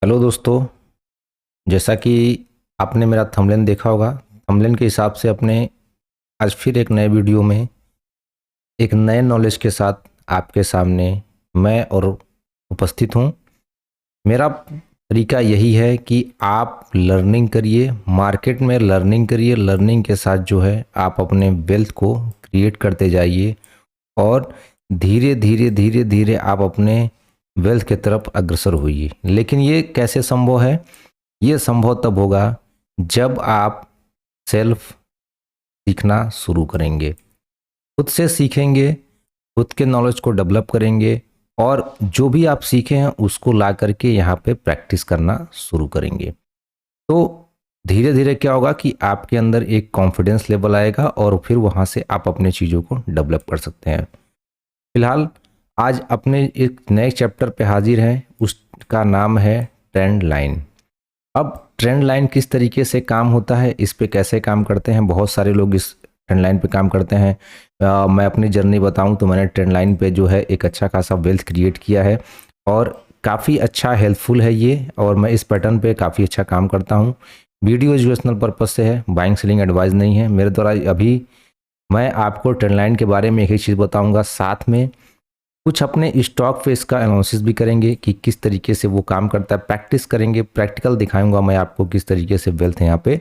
Hello दोस्तों। जैसा कि आपने मेरा थंबनेल देखा होगा, थंबनेल के हिसाब से अपने आज फिर एक नए वीडियो में एक नए नॉलेज के साथ आपके सामने मैं और उपस्थित हूँ। मेरा तरीका यही है कि आप लर्निंग करिए, मार्केट में लर्निंग करिए, लर्निंग के साथ जो है आप अपने वेल्थ को क्रिएट करते जाइए और धीरे धीरे धीरे धीरे आप अपने वेल्थ की तरफ अग्रसर होइए। लेकिन ये कैसे संभव है? ये संभव तब होगा जब आप सेल्फ सीखना शुरू करेंगे, खुद से सीखेंगे, खुद के नॉलेज को डेवलप करेंगे और जो भी आप सीखे हैं उसको ला करके यहाँ पे प्रैक्टिस करना शुरू करेंगे। तो धीरे धीरे क्या होगा कि आपके अंदर एक कॉन्फिडेंस लेवल आएगा और फिर वहाँ से आप अपने चीज़ों को डेवलप कर सकते हैं। फिलहाल आज अपने एक नए चैप्टर पे हाजिर हैं, उसका नाम है ट्रेंड लाइन। अब ट्रेंड लाइन किस तरीके से काम होता है, इस पे कैसे काम करते हैं, बहुत सारे लोग इस ट्रेंड लाइन पे काम करते हैं। मैं अपनी जर्नी बताऊं तो मैंने ट्रेंड लाइन पे जो है एक अच्छा खासा वेल्थ क्रिएट किया है और काफ़ी अच्छा हेल्पफुल है ये, और मैं इस पैटर्न पे काफ़ी अच्छा काम करता हूं। वीडियो एजुकेशनल पर्पज से है, बाइंग सेलिंग एडवाइस नहीं है मेरे द्वारा। अभी मैं आपको ट्रेंड लाइन के बारे में एक ही चीज़ बताऊँगा, साथ में कुछ अपने स्टॉक पे इसका एनालिसिस भी करेंगे कि किस तरीके से वो काम करता है, प्रैक्टिस करेंगे, प्रैक्टिकल दिखाऊंगा मैं आपको किस तरीके से वेल्थ यहाँ पे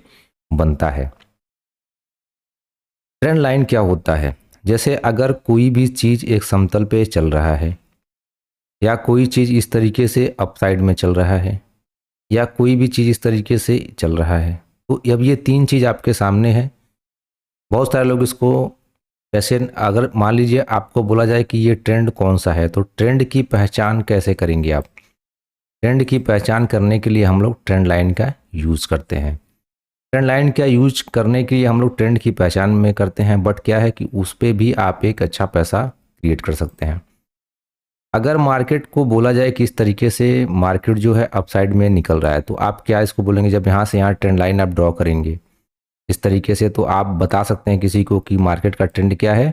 बनता है। ट्रेंड लाइन क्या होता है? जैसे अगर कोई भी चीज़ एक समतल पे चल रहा है, या कोई चीज़ इस तरीके से अपसाइड में चल रहा है, या कोई भी चीज़ इस तरीके से चल रहा है, तो अब ये तीन चीज़ आपके सामने है। बहुत सारे लोग इसको कैसे, अगर मान लीजिए आपको बोला जाए कि ये ट्रेंड कौन सा है, तो ट्रेंड की पहचान कैसे करेंगे आप? ट्रेंड की पहचान करने के लिए हम लोग ट्रेंड लाइन का यूज़ करते हैं। ट्रेंड लाइन का यूज करने के लिए हम लोग ट्रेंड की पहचान में करते हैं, बट क्या है कि उस पर भी आप एक अच्छा पैसा क्रिएट कर सकते हैं। अगर मार्केट को बोला जाए कि इस तरीके से मार्केट जो है अपसाइड में निकल रहा है, तो आप क्या इसको बोलेंगे? जब यहाँ से यहाँ ट्रेंड लाइन आप ड्रॉ करेंगे इस तरीके से, तो आप बता सकते हैं किसी को कि मार्केट का ट्रेंड क्या है,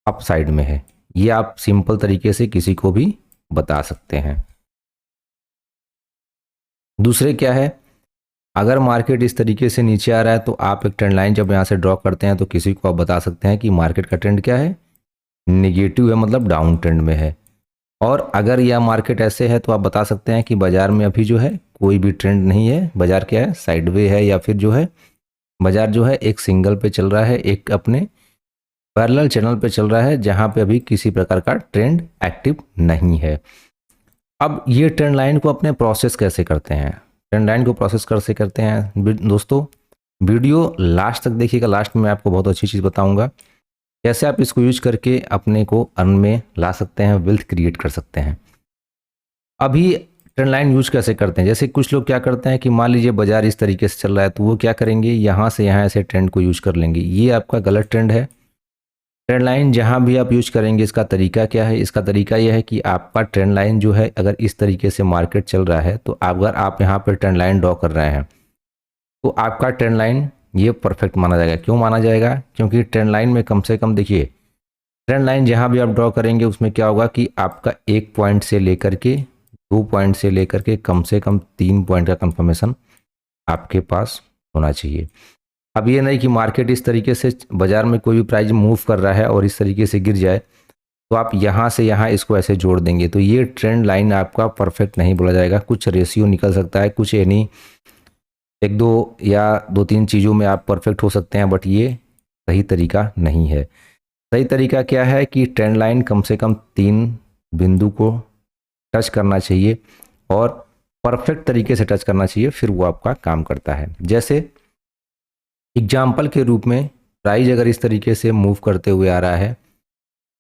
अपसाइड में है। ये आप सिंपल तरीके से किसी को भी बता सकते हैं। दूसरे क्या है, अगर मार्केट इस तरीके से नीचे आ रहा है, तो आप एक ट्रेंड लाइन जब यहाँ से ड्रॉ करते हैं तो किसी को आप बता सकते हैं कि मार्केट का ट्रेंड क्या है, निगेटिव है, मतलब डाउन ट्रेंड में है। और अगर यह मार्केट ऐसे है तो आप बता सकते हैं कि बाजार में अभी जो है कोई भी ट्रेंड नहीं है, बाजार क्या है, साइडवे है, या फिर जो है बाजार जो है एक सिंगल पे चल रहा है, एक अपने पैरेलल चैनल पे चल रहा है, जहां पे अभी किसी प्रकार का ट्रेंड एक्टिव नहीं है। अब ये ट्रेंड लाइन को अपने प्रोसेस कैसे करते हैं? ट्रेंड लाइन को प्रोसेस कैसे करते हैं दोस्तों, वीडियो लास्ट तक देखिएगा। लास्ट में आपको बहुत अच्छी चीज़ बताऊंगा कैसे आप इसको यूज करके अपने को अर्न में ला सकते हैं, वेल्थ क्रिएट कर सकते हैं। अभी ट्रेंड लाइन यूज कैसे करते हैं? जैसे कुछ लोग क्या करते हैं कि मान लीजिए बाजार इस तरीके से चल रहा है, तो वो क्या करेंगे, यहाँ से यहाँ ऐसे ट्रेंड को यूज कर लेंगे। ये आपका गलत ट्रेंड है। ट्रेंड लाइन जहाँ भी आप यूज करेंगे, इसका तरीका क्या है? इसका तरीका यह है कि आपका ट्रेंड लाइन जो है, अगर इस तरीके से मार्केट चल रहा है, तो अगर आप यहाँ पर ट्रेंड लाइन ड्रॉ कर रहे हैं, तो आपका ट्रेंड लाइन ये परफेक्ट माना जाएगा। क्यों माना जाएगा? क्योंकि ट्रेंड लाइन में कम से कम देखिए, ट्रेंड लाइन जहाँ भी आप ड्रॉ करेंगे उसमें क्या होगा कि आपका 1 पॉइंट से लेकर के 2 पॉइंट से लेकर के कम से कम 3 पॉइंट का कंफर्मेशन आपके पास होना चाहिए। अब ये नहीं कि मार्केट इस तरीके से बाजार में कोई भी प्राइस मूव कर रहा है और इस तरीके से गिर जाए, तो आप यहाँ से यहाँ इसको ऐसे जोड़ देंगे, तो ये ट्रेंड लाइन आपका परफेक्ट नहीं बोला जाएगा। कुछ रेशियो निकल सकता है, कुछ यानी 1-2 या 2-3 चीज़ों में आप परफेक्ट हो सकते हैं, बट ये सही तरीका नहीं है। सही तरीका क्या है कि ट्रेंड लाइन कम से कम 3 बिंदु को टच करना चाहिए और परफेक्ट तरीके से टच करना चाहिए, फिर वो आपका काम करता है। जैसे एग्जाम्पल के रूप में प्राइस अगर इस तरीके से मूव करते हुए आ रहा है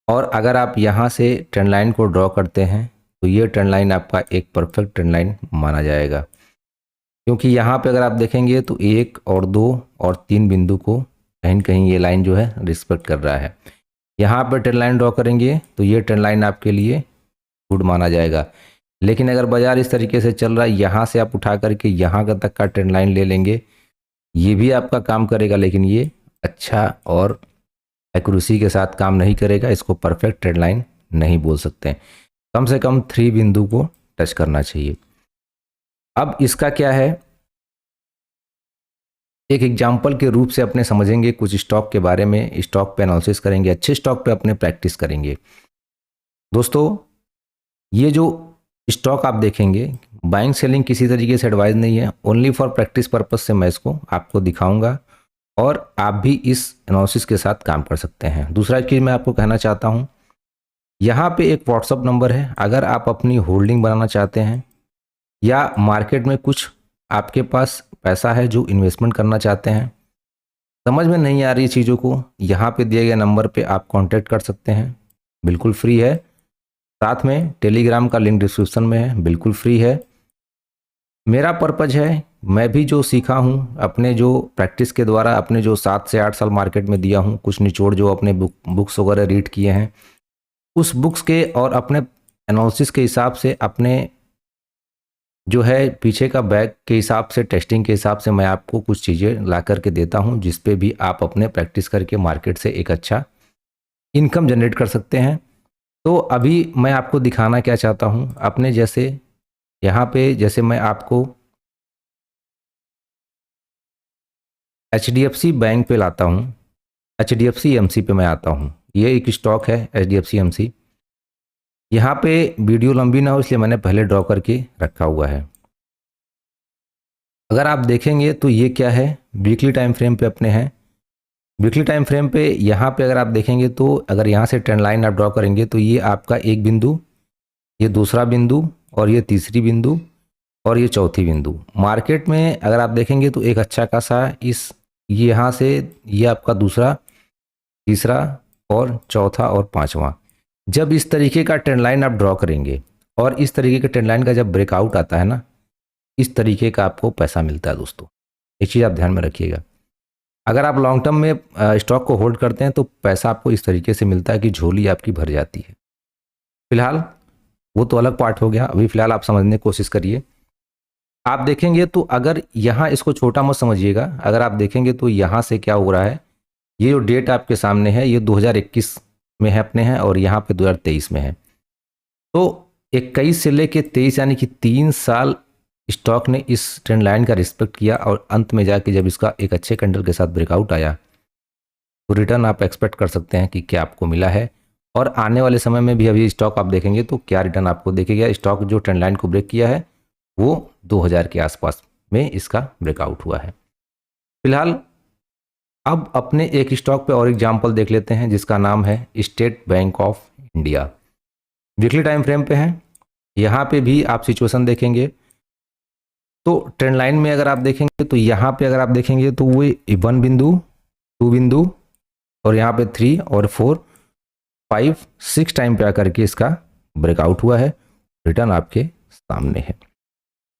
और अगर आप यहाँ से ट्रेंड लाइन को ड्रॉ करते हैं, तो ये ट्रेंड लाइन आपका एक परफेक्ट ट्रेंड लाइन माना जाएगा। क्योंकि यहाँ पे अगर आप देखेंगे तो 1 और 2 और 3 बिंदु को कहीं न कहीं ये लाइन जो है रिस्पेक्ट कर रहा है। यहाँ पर ट्रेंड लाइन ड्रॉ करेंगे तो ये ट्रेंड लाइन आपके लिए गुड माना जाएगा। लेकिन अगर बाजार इस तरीके से चल रहा है, यहाँ से आप उठा करके यहाँ तक का ट्रेंड लाइन ले लेंगे, ये भी आपका काम करेगा, लेकिन ये अच्छा और एक्यूरेसी के साथ काम नहीं करेगा। इसको परफेक्ट ट्रेंड लाइन नहीं बोल सकते। कम से कम 3 बिंदु को टच करना चाहिए। अब इसका क्या है, एक एग्जाम्पल के रूप से अपने समझेंगे कुछ स्टॉक के बारे में, स्टॉक पे एनालिसिस करेंगे, अच्छे स्टॉक पे अपने प्रैक्टिस करेंगे। दोस्तों ये जो स्टॉक आप देखेंगे, बाइंग सेलिंग किसी तरीके से एडवाइस नहीं है, ओनली फॉर प्रैक्टिस पर्पस से मैं इसको आपको दिखाऊंगा और आप भी इस एनालिसिस के साथ काम कर सकते हैं। दूसरा चीज़ मैं आपको कहना चाहता हूँ, यहाँ पे एक व्हाट्सअप नंबर है, अगर आप अपनी होल्डिंग बनाना चाहते हैं या मार्केट में कुछ आपके पास पैसा है जो इन्वेस्टमेंट करना चाहते हैं, समझ में नहीं आ रही चीज़ों को, यहाँ पे दिए गए नंबर पे आप कांटेक्ट कर सकते हैं, बिल्कुल फ्री है। साथ में टेलीग्राम का लिंक डिस्क्रिप्शन में है, बिल्कुल फ्री है। मेरा पर्पज है, मैं भी जो सीखा हूँ अपने जो प्रैक्टिस के द्वारा, अपने जो 7 से 8 साल मार्केट में दिया हूँ, कुछ निचोड़ जो अपने बुक्स वगैरह रीड किए हैं, उस बुक्स के और अपने एनालिसिस के हिसाब से, अपने जो है पीछे का बैग के हिसाब से, टेस्टिंग के हिसाब से मैं आपको कुछ चीज़ें ला करके देता हूँ, जिस पे भी आप अपने प्रैक्टिस करके मार्केट से एक अच्छा इनकम जनरेट कर सकते हैं। तो अभी मैं आपको दिखाना क्या चाहता हूँ, अपने जैसे यहाँ पे जैसे मैं आपको HDFC बैंक पे लाता हूँ, HDFC EMC पे मैं आता हूँ, ये एक स्टॉक है HDFC EMC। यहाँ पे वीडियो लंबी ना हो इसलिए मैंने पहले ड्रॉ करके रखा हुआ है। अगर आप देखेंगे तो ये क्या है, वीकली टाइम फ्रेम पे अपने हैं। वीकली टाइम फ्रेम पे यहाँ पे अगर आप देखेंगे तो अगर यहाँ से ट्रेंड लाइन आप ड्रॉ करेंगे तो ये आपका एक बिंदु, ये दूसरा बिंदु और ये तीसरी बिंदु और ये चौथी बिंदु। मार्केट में अगर आप देखेंगे तो एक अच्छा खासा इस यहाँ से ये आपका दूसरा, तीसरा और चौथा और पांचवा, जब इस तरीके का ट्रेंड लाइन आप ड्रॉ करेंगे और इस तरीके के ट्रेंड लाइन का जब ब्रेकआउट आता है ना, इस तरीके का आपको पैसा मिलता है। दोस्तों एक चीज़ आप ध्यान में रखिएगा, अगर आप लॉन्ग टर्म में स्टॉक को होल्ड करते हैं तो पैसा आपको इस तरीके से मिलता है कि झोली आपकी भर जाती है। फिलहाल वो तो अलग पार्ट हो गया, अभी फिलहाल आप समझने की कोशिश करिए। आप देखेंगे तो अगर यहाँ इसको छोटा मत समझिएगा, अगर आप देखेंगे तो यहाँ से क्या हो रहा है, ये जो डेट आपके सामने है ये 2021 में है अपने हैं और यहाँ पे 2023 में है। तो 21 से लेके 23 यानी कि 3 साल स्टॉक ने इस ट्रेंड लाइन का रिस्पेक्ट किया और अंत में जाके जब इसका एक अच्छे कैंडल के साथ ब्रेकआउट आया तो रिटर्न आप एक्सपेक्ट कर सकते हैं कि क्या आपको मिला है, और आने वाले समय में भी अभी स्टॉक आप देखेंगे तो क्या रिटर्न आपको देखेगा। स्टॉक जो ट्रेंड लाइन को ब्रेक किया है वो 2000 के आसपास में इसका ब्रेकआउट हुआ है। फिलहाल अब अपने एक स्टॉक पे और एग्जांपल देख लेते हैं जिसका नाम है state bank of India. Weekly time frame पे है, यहाँ पे भी आप सिचुएशन देखेंगे तो ट्रेंड लाइन में अगर आप देखेंगे तो यहाँ पे अगर आप देखेंगे तो वो 1 बिंदु, 2 बिंदु और यहाँ पे 3 और 4, 5, 6 टाइम पे आकर के इसका ब्रेकआउट हुआ है। रिटर्न आपके सामने है।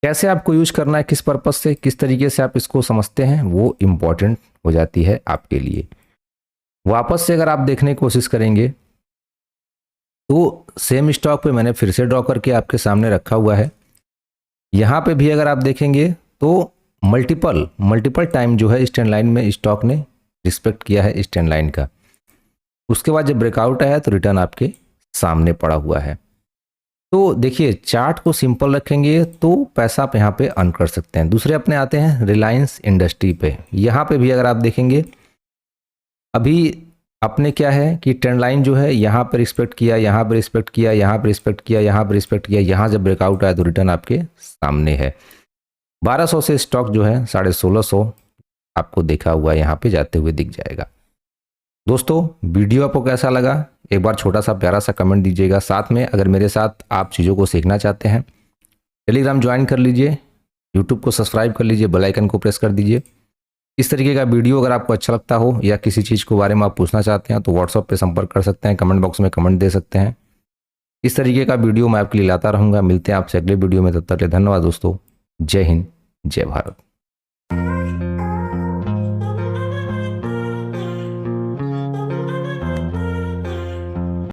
कैसे आपको यूज करना है, किस पर्पज से, किस तरीके से आप इसको समझते हैं, वो इम्पॉर्टेंट हो जाती है आपके लिए। वापस से अगर आप देखने की कोशिश करेंगे तो सेम स्टॉक पे मैंने फिर से ड्रॉ करके आपके सामने रखा हुआ है। यहाँ पे भी अगर आप देखेंगे तो मल्टीपल टाइम जो है इस ट्रेंड लाइन में स्टॉक ने रिस्पेक्ट किया है इस ट्रेंड लाइन का। उसके बाद जब ब्रेकआउट आया तो रिटर्न आपके सामने पड़ा हुआ है। तो देखिए चार्ट को सिंपल रखेंगे तो पैसा आप यहाँ पे अर्न कर सकते हैं। दूसरे अपने आते हैं रिलायंस इंडस्ट्री पे। यहाँ पे भी अगर आप देखेंगे अभी अपने क्या है कि ट्रेंड लाइन जो है यहाँ पर रिस्पेक्ट किया, यहाँ पर रिस्पेक्ट किया, यहाँ पर रिस्पेक्ट किया, यहाँ पर रिस्पेक्ट किया, यहाँ जब ब्रेकआउट आया तो रिटर्न आपके सामने है। 1200 से स्टॉक जो है 1650 आपको देखा हुआ यहाँ पे जाते हुए दिख जाएगा। दोस्तों वीडियो आपको कैसा लगा एक बार छोटा सा प्यारा सा कमेंट दीजिएगा। साथ में अगर मेरे साथ आप चीज़ों को सीखना चाहते हैं टेलीग्राम ज्वाइन कर लीजिए, यूट्यूब को सब्सक्राइब कर लीजिए, बेल आइकन को प्रेस कर दीजिए। इस तरीके का वीडियो अगर आपको अच्छा लगता हो या किसी चीज़ के बारे में आप पूछना चाहते हैं तो व्हाट्सएप पे संपर्क कर सकते हैं, कमेंट बॉक्स में कमेंट दे सकते हैं। इस तरीके का वीडियो मैं आपके लिए लाता रहूँगा। मिलते हैं आपसे अगले वीडियो में, तब तक के लिए धन्यवाद दोस्तों। जय हिंद, जय भारत।